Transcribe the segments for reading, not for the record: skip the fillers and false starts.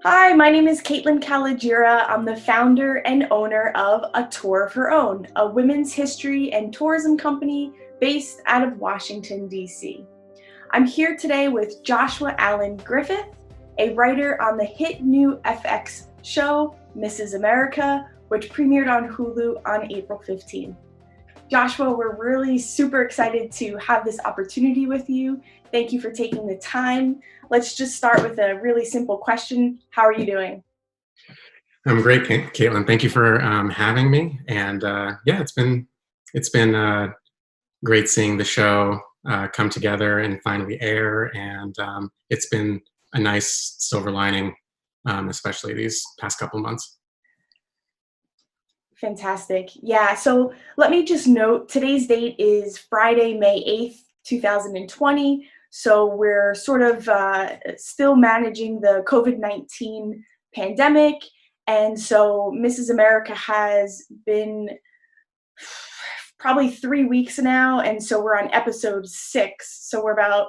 Hi, my name is Kaitlin Calogera. I'm the founder and owner of A Tour of Her Own, a women's history and tourism company based out of Washington, D.C. I'm here today with Joshua Allen Griffith, a writer on the hit new FX show, Mrs. America, which premiered on Hulu on April 15th. Joshua, we're really super excited to have this opportunity with you. Thank you for taking the time. Let's just start with a really simple question. How are you doing? I'm great, Caitlin. Thank you for having me. And yeah, it's been great seeing the show come together and finally air. And it's been a nice silver lining, especially these past couple months. Fantastic. Yeah, so let me just note today's date is Friday, May 8th, 2020. So we're sort of still managing the COVID-19 pandemic. And so Mrs. America has been probably 3 weeks now. And so we're on episode 6. So we're about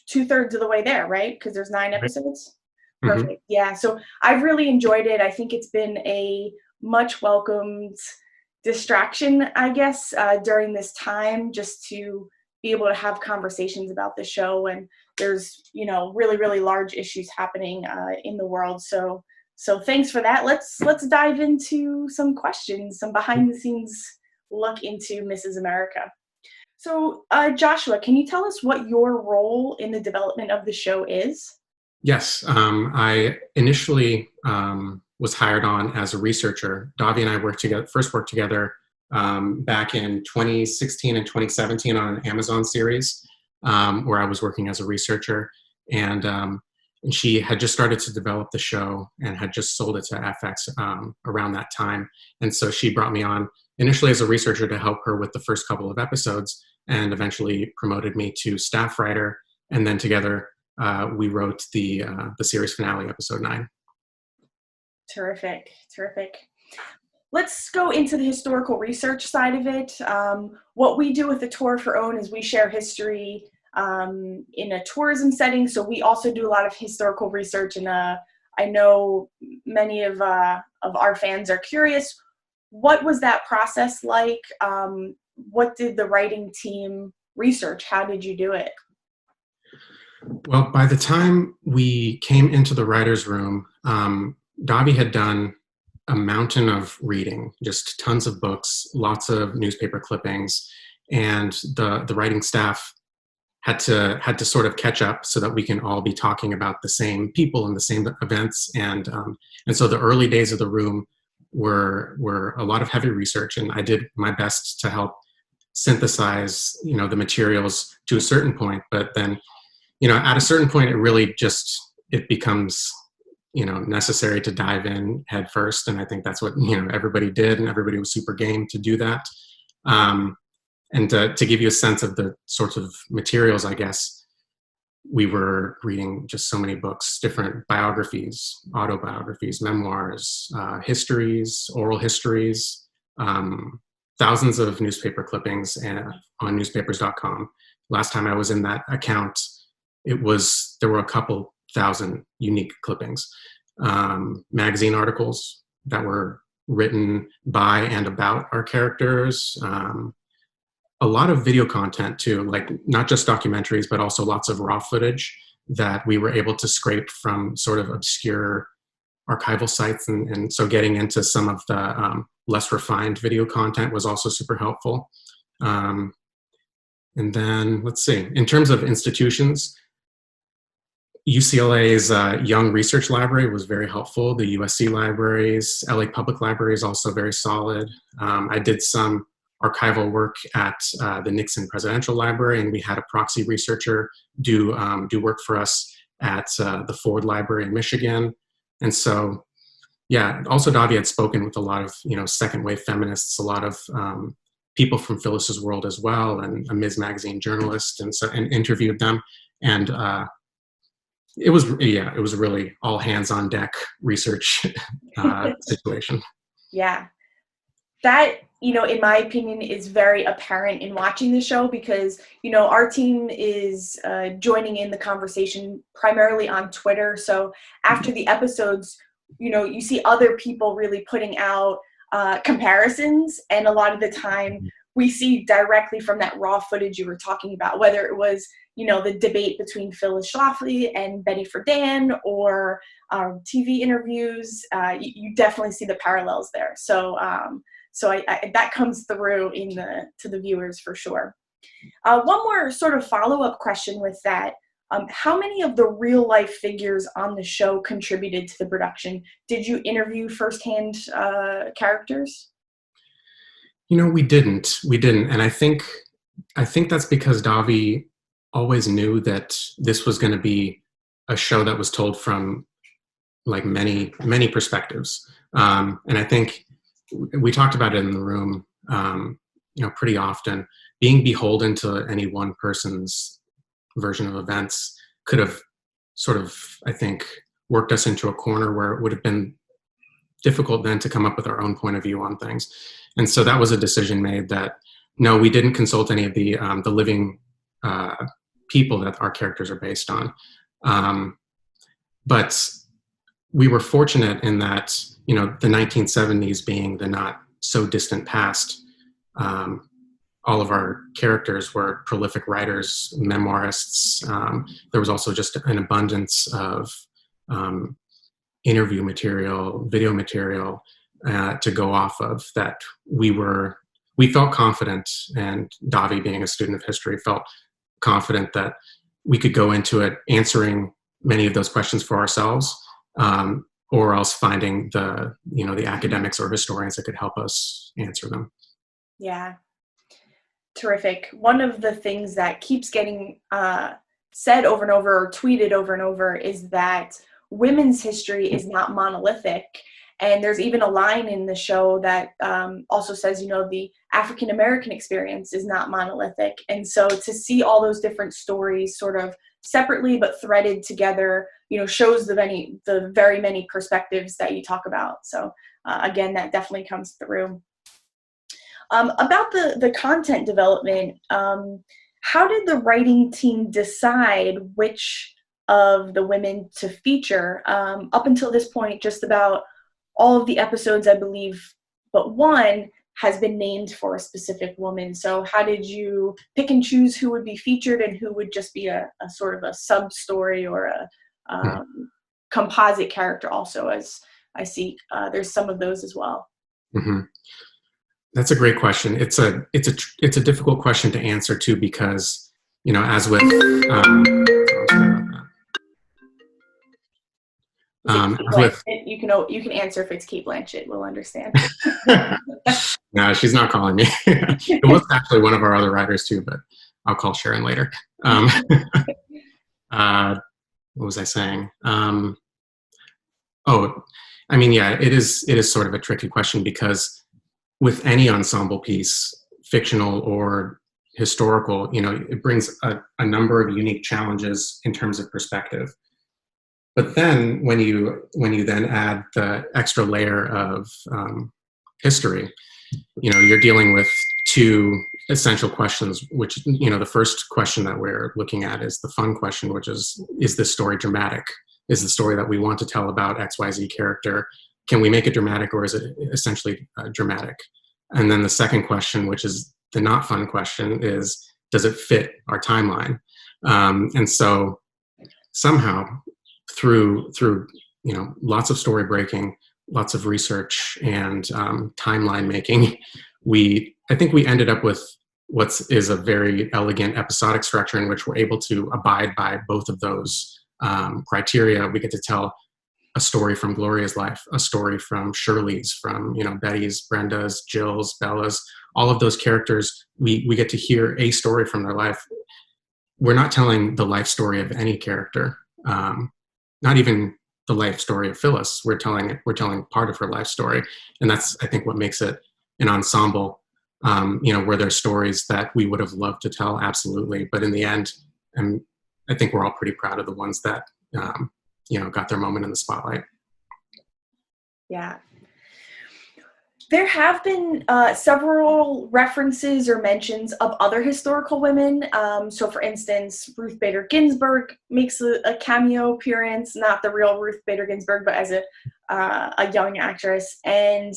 two-thirds of the way there, right? Because there's 9 episodes. Hmm. Perfect. Yeah. So I've really enjoyed it. I think it's been a much welcomed distraction, I guess, during this time, just to be able to have conversations about the show. And there's, really, really large issues happening in the world. So thanks for that. Let's dive into some questions, some behind the scenes look into Mrs. America. So, Joshua, can you tell us what your role in the development of the show is? Yes, I initially was hired on as a researcher. Davi and I first worked together back in 2016 and 2017 on an Amazon series where I was working as a researcher. And she had just started to develop the show and had just sold it to FX around that time. And so she brought me on initially as a researcher to help her with the first couple of episodes and eventually promoted me to staff writer. And then together we wrote the series finale, episode 9. Terrific, terrific. Let's go into the historical research side of it. What we do with the Tour for Own is we share history in a tourism setting. So we also do a lot of historical research, and I know many of our fans are curious. What was that process like? What did the writing team research? How did you do it? Well, by the time we came into the writer's room, Davi had done a mountain of reading, just tons of books, lots of newspaper clippings, and the writing staff had to sort of catch up so that we can all be talking about the same people and the same events. And so the early days of the room were a lot of heavy research, and I did my best to help synthesize the materials to a certain point. But then at a certain point, it becomes necessary to dive in head first, and I think that's what everybody did, and everybody was super game to do that. And to give you a sense of the sorts of materials, I guess we were reading just so many books, different biographies, autobiographies, memoirs, histories, oral histories, thousands of newspaper clippings on newspapers.com. Last time I was in that account, there were a couple thousand unique clippings, magazine articles that were written by and about our characters, a lot of video content too, like not just documentaries, but also lots of raw footage that we were able to scrape from sort of obscure archival sites. And so getting into some of the less refined video content was also super helpful. And then let's see, in terms of institutions, UCLA's Young Research Library was very helpful. The USC libraries, LA Public Library is also very solid. I did some archival work at the Nixon Presidential Library, and we had a proxy researcher do work for us at the Ford Library in Michigan. And so, yeah, also Davi had spoken with a lot of second wave feminists, a lot of people from Phyllis's world as well, and a Ms. Magazine journalist, and interviewed them. And it was really all hands on deck research situation. Yeah. that, in my opinion, is very apparent in watching the show because, our team is joining in the conversation primarily on Twitter. So after the episodes, you see other people really putting out comparisons. And a lot of the time we see directly from that raw footage you were talking about, whether it was, the debate between Phyllis Schlafly and Betty Friedan or TV interviews, you definitely see the parallels there. So that comes through to the viewers for sure. One more sort of follow-up question with that. How many of the real life figures on the show contributed to the production? Did you interview firsthand characters? We didn't. And I think that's because Davi always knew that this was going to be a show that was told from like many, many perspectives. And I think we talked about it in the room, pretty often. Being beholden to any one person's version of events could have sort of, I think, worked us into a corner where it would have been difficult then to come up with our own point of view on things. And so that was a decision made that, no, we didn't consult any of the living people that our characters are based on. But we were fortunate in that, the 1970s being the not so distant past, all of our characters were prolific writers, memoirists. There was also just an abundance of interview material, video material to go off of that we felt confident, and Davi, being a student of history, felt confident that we could go into it answering many of those questions for ourselves, or else finding the academics or historians that could help us answer them. Yeah. Terrific. One of the things that keeps getting said over and over or tweeted over and over is that women's history is not monolithic. And there's even a line in the show that also says, the African-American experience is not monolithic. And so to see all those different stories sort of separately but threaded together, shows the very many perspectives that you talk about. So again, that definitely comes through. About the content development, how did the writing team decide which of the women to feature? Up until this point, just about all of the episodes, I believe, but one has been named for a specific woman. So how did you pick and choose who would be featured and who would just be a sort of a sub-story or a composite character also, as I see there's some of those as well? Mm-hmm. That's a great question. It's a difficult question to answer too, because as with you can answer if it's Kate Blanchett. We'll understand. No, she's not calling me. It was actually one of our other writers too, but I'll call Sharon later. What was I saying? It is sort of a tricky question, because with any ensemble piece, fictional or historical, it brings a number of unique challenges in terms of perspective. But then when you then add the extra layer of history, you're dealing with two essential questions, which, the first question that we're looking at is the fun question, which is this story dramatic? Is the story that we want to tell about XYZ character, can we make it dramatic, or is it essentially dramatic? And then the second question, which is the not fun question, is does it fit our timeline? And so somehow through lots of story breaking, lots of research, and timeline making, I think we ended up with what is a very elegant episodic structure in which we're able to abide by both of those criteria. We get to tell a story from Gloria's life, a story from Shirley's, from Betty's, Brenda's, Jill's, Bella's, all of those characters. We get to hear a story from their life. We're not telling the life story of any character, not even the life story of Phyllis. We're telling part of her life story, and that's, I think, what makes it an ensemble. Where there's stories that we would have loved to tell, absolutely, but in the end, I think we're all pretty proud of the ones that got their moment in the spotlight. Yeah. There have been several references or mentions of other historical women. So, for instance, Ruth Bader Ginsburg makes a cameo appearance, not the real Ruth Bader Ginsburg, but as a young actress, and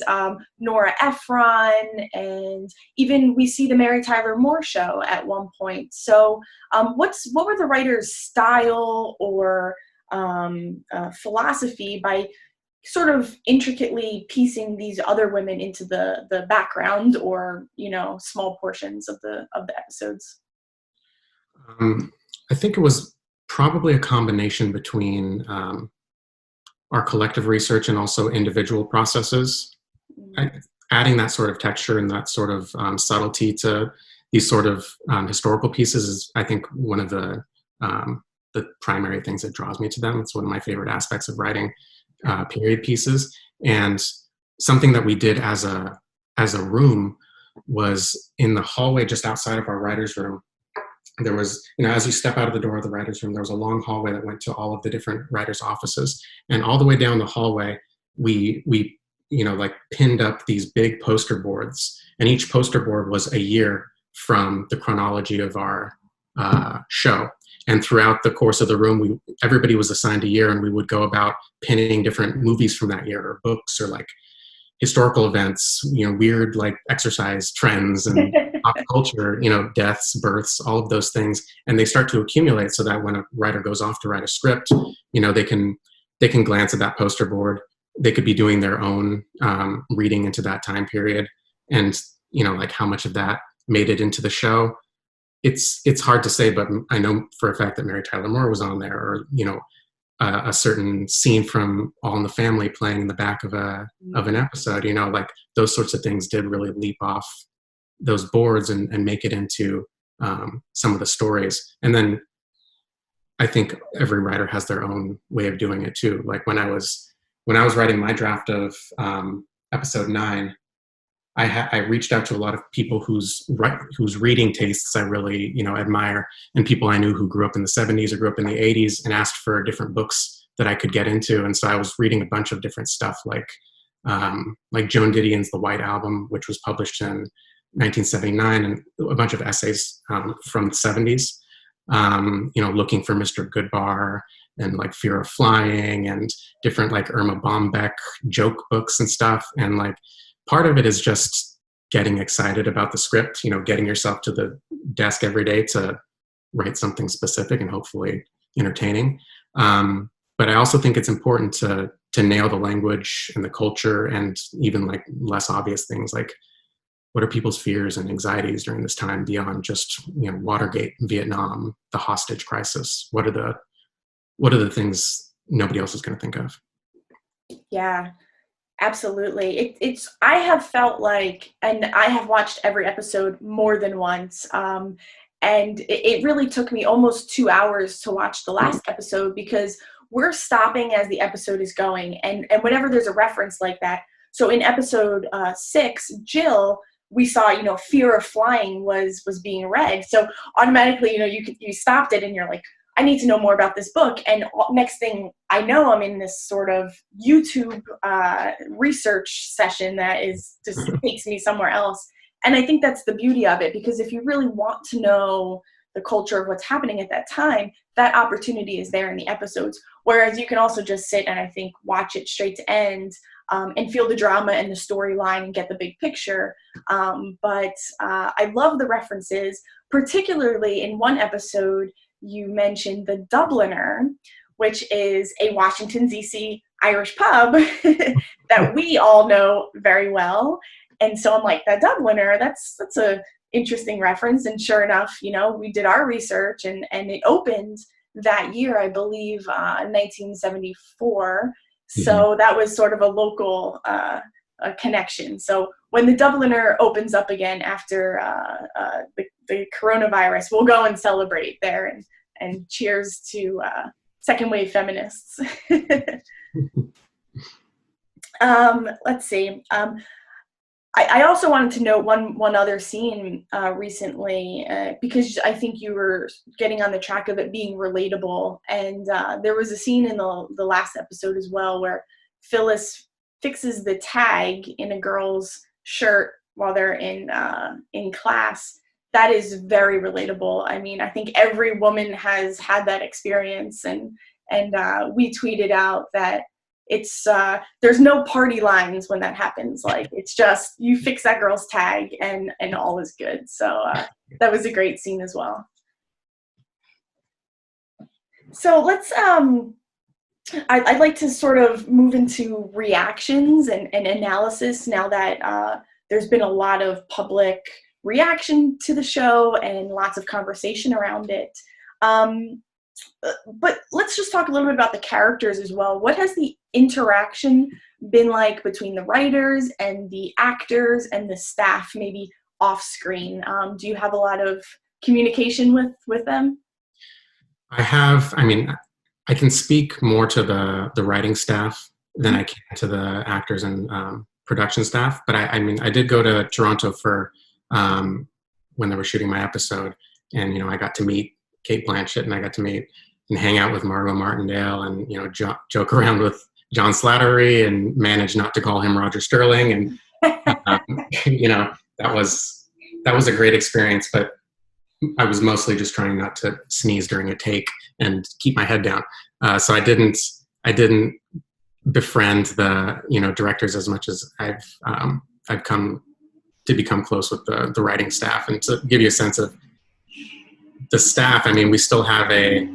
Nora Ephron, and even we see the Mary Tyler Moore Show at one point. So, what were the writer's style or philosophy by sort of intricately piecing these other women into the background, or small portions of the episodes? I think it was probably a combination between our collective research and also individual processes. Adding that sort of texture and that sort of subtlety to these sort of historical pieces is, I think, one of the primary things that draws me to them. It's one of my favorite aspects of writing period pieces. And something that we did as a room was in the hallway just outside of our writer's room. There was, as you step out of the door of the writer's room, there was a long hallway that went to all of the different writers' offices. And all the way down the hallway, we pinned up these big poster boards. And each poster board was a year from the chronology of our show. And throughout the course of the room, everybody was assigned a year, and we would go about pinning different movies from that year, or books, or like historical events, weird like exercise trends and pop culture, deaths, births, all of those things. And they start to accumulate so that when a writer goes off to write a script, they can glance at that poster board. They could be doing their own reading into that time period, and like how much of that made it into the show. It's hard to say, but I know for a fact that Mary Tyler Moore was on there, or a certain scene from All in the Family playing in the back of an episode. Like those sorts of things did really leap off those boards and make it into some of the stories. And then I think every writer has their own way of doing it too. Like when I was writing my draft of episode 9. I reached out to a lot of people whose reading tastes I really admire, and people I knew who grew up in the 70s or grew up in the 80s, and asked for different books that I could get into. And so I was reading a bunch of different stuff, like Joan Didion's The White Album, which was published in 1979, and a bunch of essays from the 70s, looking for Mr. Goodbar, and like Fear of Flying, and different like Irma Bombeck joke books and stuff. And like part of it is just getting excited about the script, getting yourself to the desk every day to write something specific and hopefully entertaining. But I also think it's important to nail the language and the culture, and even like less obvious things like, what are people's fears and anxieties during this time beyond just Watergate, Vietnam, the hostage crisis? What are the things nobody else is going to think of? Yeah. Absolutely. I have felt like, and I have watched every episode more than once, and it really took me almost 2 hours to watch the last episode, because we're stopping as the episode is going, and whenever there's a reference like that. So in episode 6, Jill, we saw, Fear of Flying was being read. So automatically, you stopped it and you're like, I need to know more about this book. And next thing I know, I'm in this sort of YouTube research session that is just takes me somewhere else. And I think that's the beauty of it, because if you really want to know the culture of what's happening at that time, that opportunity is there in the episodes. Whereas you can also just sit and I think watch it straight to end and feel the drama and the storyline and get the big picture. But I love the references, particularly in one episode. You mentioned the Dubliner, which is a Washington, D.C. Irish pub that we all know very well. And so I'm like, that Dubliner, that's a interesting reference. And sure enough, we did our research, and it opened that year, I believe, 1974. So that was sort of a local connection. So when the Dubliner opens up again after the coronavirus, we'll go and celebrate there, and cheers to second wave feminists. Let's see. I also wanted to note one other scene recently, because I think you were getting on the track of it being relatable. And there was a scene in the last episode as well where Phyllis fixes the tag in a girl's shirt while they're in class, that is very relatable. I mean, I think every woman has had that experience, and we tweeted out that it's there's no party lines when that happens. Like, it's just you fix that girl's tag and all is good. So that was a great scene as well. So let's I'd like to sort of move into reactions and analysis now that there's been a lot of public reaction to the show and lots of conversation around it. But let's just talk a little bit about the characters as well. What has the interaction been like between the writers and the actors and the staff, maybe off screen? Do you have a lot of communication with them? I can speak more to the writing staff than I can to the actors and production staff. But I did go to Toronto for when they were shooting my episode, and I got to meet Kate Blanchett, and I got to meet and hang out with Margot Martindale, and joke around with John Slattery, and manage not to call him Roger Sterling, and that was a great experience. But I was mostly just trying not to sneeze during a take and keep my head down. So I didn't befriend the directors as much as I've come to become close with the writing staff. And to give you a sense of the staff, I mean, we still have a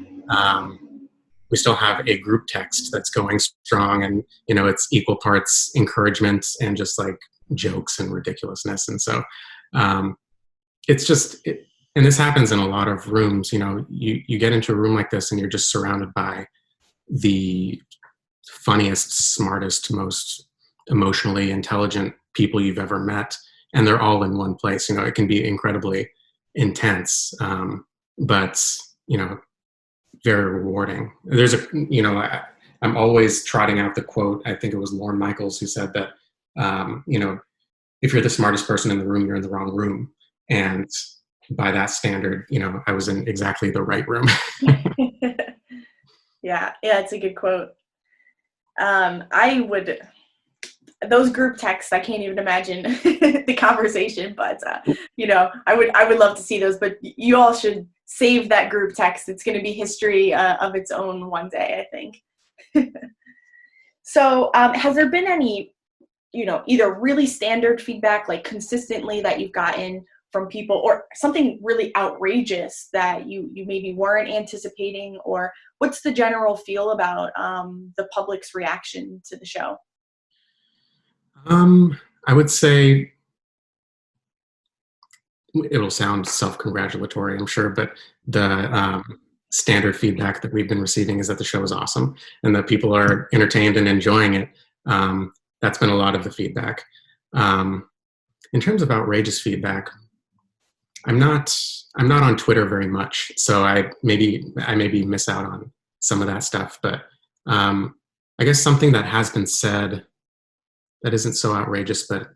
group text that's going strong, and it's equal parts encouragement and just like jokes and ridiculousness. And so it's just. And this happens in a lot of rooms. You get into a room like this and you're just surrounded by the funniest, smartest, most emotionally intelligent people you've ever met. And they're all in one place. It can be incredibly intense, but, very rewarding. There's I'm always trotting out the quote. I think it was Lorne Michaels who said that, if you're the smartest person in the room, you're in the wrong room. And by that standard, I was in exactly the right room. Yeah, it's a good quote. Those group texts, I can't even imagine the conversation, but I would love to see those, but you all should save that group text. It's going to be history of its own one day, I think. So has there been any, either really standard feedback, like consistently, that you've gotten from people, or something really outrageous that you maybe weren't anticipating? Or what's the general feel about the public's reaction to the show? I would say it'll sound self-congratulatory, I'm sure, but the standard feedback that we've been receiving is that the show is awesome and that people are entertained and enjoying it. That's been a lot of the feedback. In terms of outrageous feedback, I'm not on Twitter very much, so I maybe miss out on some of that stuff. But I guess something that has been said that isn't so outrageous, but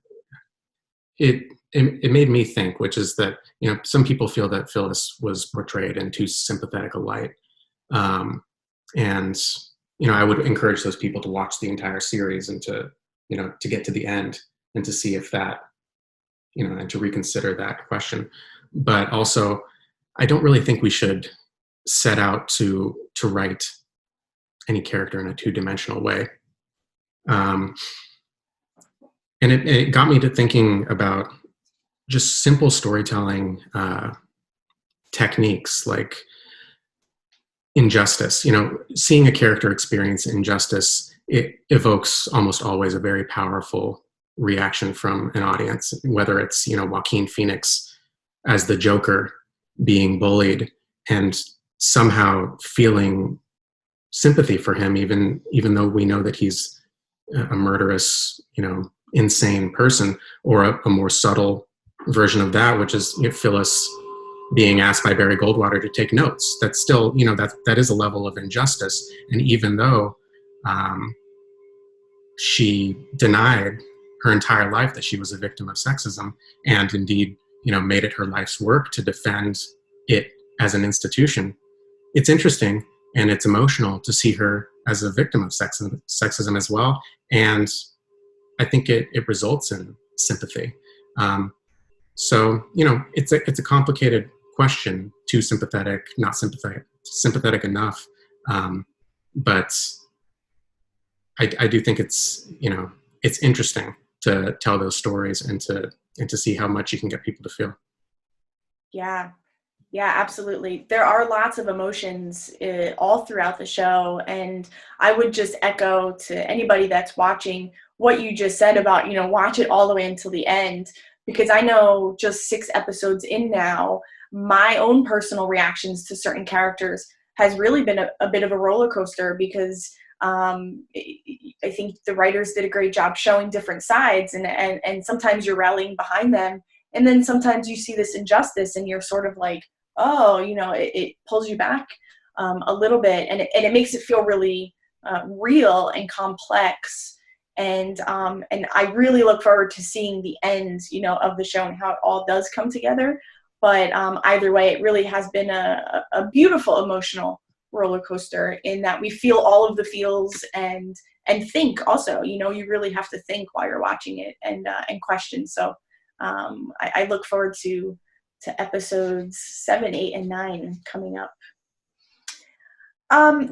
it made me think, which is that some people feel that Phyllis was portrayed in too sympathetic a light, and I would encourage those people to watch the entire series and to get to the end and to see if that and to reconsider that question. But also, I don't really think we should set out to write any character in a two-dimensional way. And it got me to thinking about just simple storytelling techniques like injustice. Seeing a character experience injustice, it evokes almost always a very powerful reaction from an audience, whether it's Joaquin Phoenix as the Joker being bullied and somehow feeling sympathy for him, even though we know that he's a murderous, insane person, or a more subtle version of that, which is Phyllis being asked by Barry Goldwater to take notes. That's still, that is a level of injustice. And even though she denied her entire life that she was a victim of sexism, and indeed, made it her life's work to defend it as an institution, it's interesting and it's emotional to see her as a victim of sexism as well. And I think it results in sympathy. So, it's a complicated question, too sympathetic, not sympathetic enough. But I do think it's interesting to tell those stories and to see how much you can get people to feel. Yeah. Yeah, absolutely. There are lots of emotions all throughout the show. And I would just echo to anybody that's watching what you just said about, watch it all the way until the end. Because I know just 6 episodes in now, my own personal reactions to certain characters has really been a bit of a roller coaster because I think the writers did a great job showing different sides and sometimes you're rallying behind them. And then sometimes you see this injustice and you're sort of like, oh, it pulls you back a little bit, and it makes it feel really real and complex. And I really look forward to seeing the end, of the show and how it all does come together. But either way, it really has been a beautiful emotional roller coaster in that we feel all of the feels and think also. You really have to think while you're watching it and question. So I look forward to episodes 7, 8, and 9 coming up.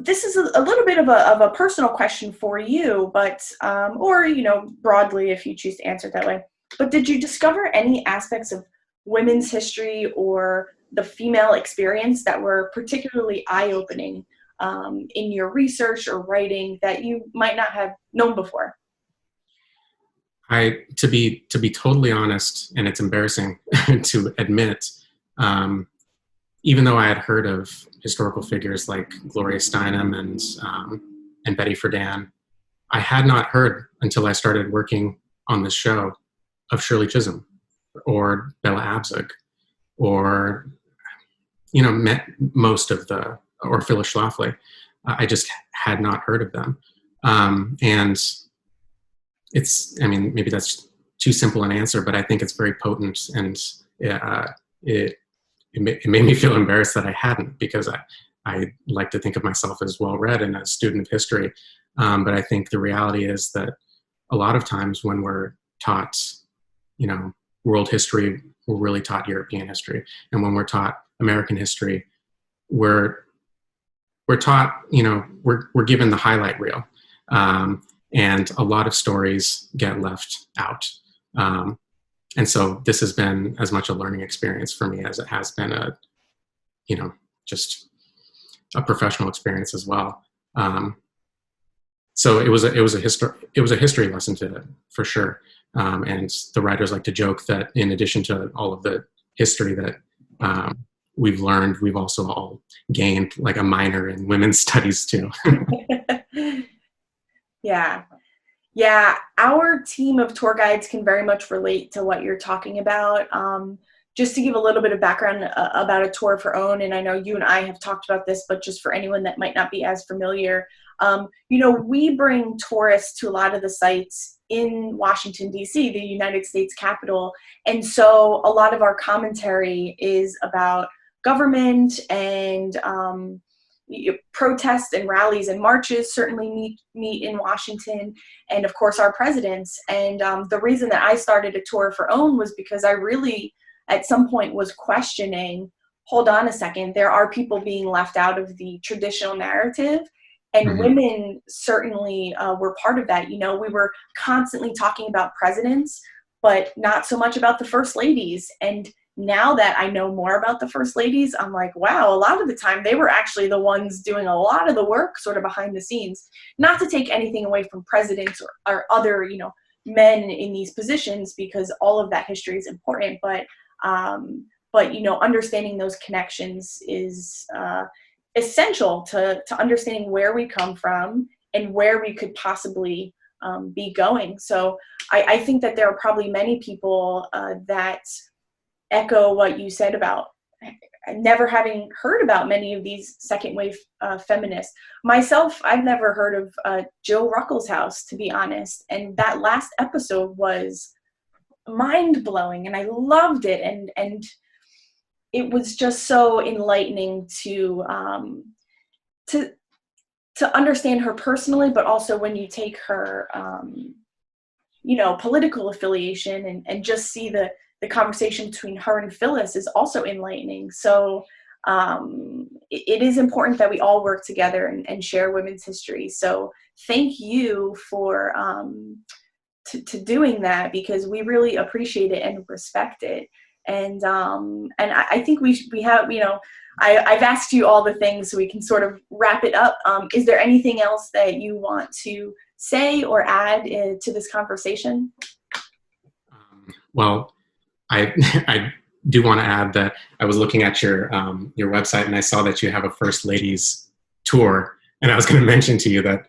This is a little bit of a personal question for you, but or broadly if you choose to answer it that way. But did you discover any aspects of women's history or the female experience that were particularly eye-opening in your research or writing that you might not have known before? To be totally honest, and it's embarrassing to admit, even though I had heard of historical figures like Gloria Steinem and Betty Friedan, I had not heard until I started working on this show of Shirley Chisholm or Bella Abzug or met most of or Phyllis Schlafly. I just had not heard of them, and maybe that's too simple an answer, but I think it's very potent, and it made me feel embarrassed that I hadn't, because I like to think of myself as well-read and a student of history. But I think the reality is that a lot of times when we're taught, world history, we're really taught European history. And when we're taught American history, we're taught, we're given the highlight reel. And a lot of stories get left out. And so this has been as much a learning experience for me as it has been just a professional experience as well. So it was a history lesson to it, for sure. And the writers like to joke that in addition to all of the history that we've learned, we've also all gained like a minor in women's studies too. Yeah. Yeah, our team of tour guides can very much relate to what you're talking about. Just to give a little bit of background about a tour of her own, and I know you and I have talked about this, but just for anyone that might not be as familiar, we bring tourists to a lot of the sites in Washington, D.C., the United States Capitol, and so a lot of our commentary is about government and protests and rallies and marches certainly meet in Washington, and of course our presidents. And the reason that I started a tour of her own was because I really at some point was questioning, hold on a second, there are people being left out of the traditional narrative, and Mm-hmm. women certainly were part of that. We were constantly talking about presidents, but not so much about the first ladies. And now that I know more about the first ladies, I'm like, wow, a lot of the time they were actually the ones doing a lot of the work sort of behind the scenes. Not to take anything away from presidents or other, men in these positions, because all of that history is important. But understanding those connections is essential to understanding where we come from and where we could possibly be going. So I think that there are probably many people that echo what you said about never having heard about many of these second wave feminists. Myself, I've never heard of Jill Ruckelshaus, to be honest. And that last episode was mind-blowing, and I loved it. And it was just so enlightening to understand her personally, but also when you take her political affiliation, and just see the conversation between her and Phyllis is also enlightening. So it is important that we all work together and share women's history. So thank you for to doing that, because we really appreciate it and respect it. And I think we have, I've asked you all the things, so we can sort of wrap it up. Is there anything else that you want to say or add to this conversation? Well, I I do want to add that I was looking at your website, and I saw that you have a First Ladies tour, and I was going to mention to you that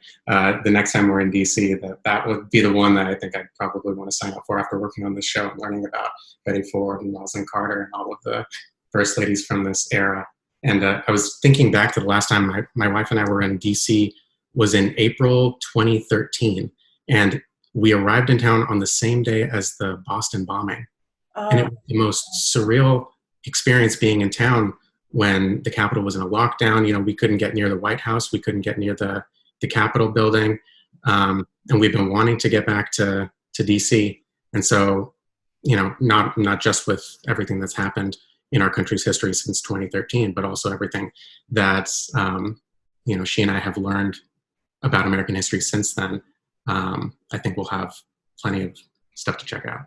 the next time we're in DC, that would be the one that I think I'd probably want to sign up for after working on this show and learning about Betty Ford and Rosalind Carter and all of the First Ladies from this era. And I was thinking back to the last time my wife and I were in DC was in April 2013, and we arrived in town on the same day as the Boston bombing. And it was the most surreal experience being in town when the Capitol was in a lockdown. We couldn't get near the White House. We couldn't get near the Capitol building. And we've been wanting to get back to DC. And so, not just with everything that's happened in our country's history since 2013, but also everything that, she and I have learned about American history since then. I think we'll have plenty of stuff to check out.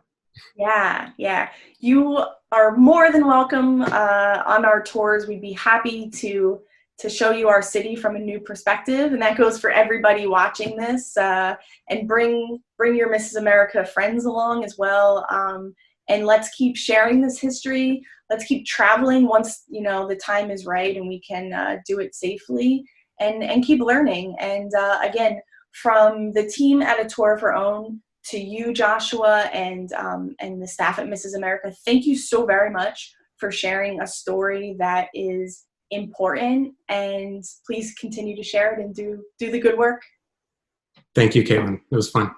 Yeah. You are more than welcome on our tours. We'd be happy to show you our city from a new perspective, and that goes for everybody watching this. And bring your Mrs. America friends along as well. And let's keep sharing this history. Let's keep traveling once the time is right and we can do it safely, and keep learning. And again, from the team at A Tour of Her Own, to you, Joshua, and the staff at Mrs. America, thank you so very much for sharing a story that is important, and please continue to share it and do the good work. Thank you, Kaitlin. It was fun.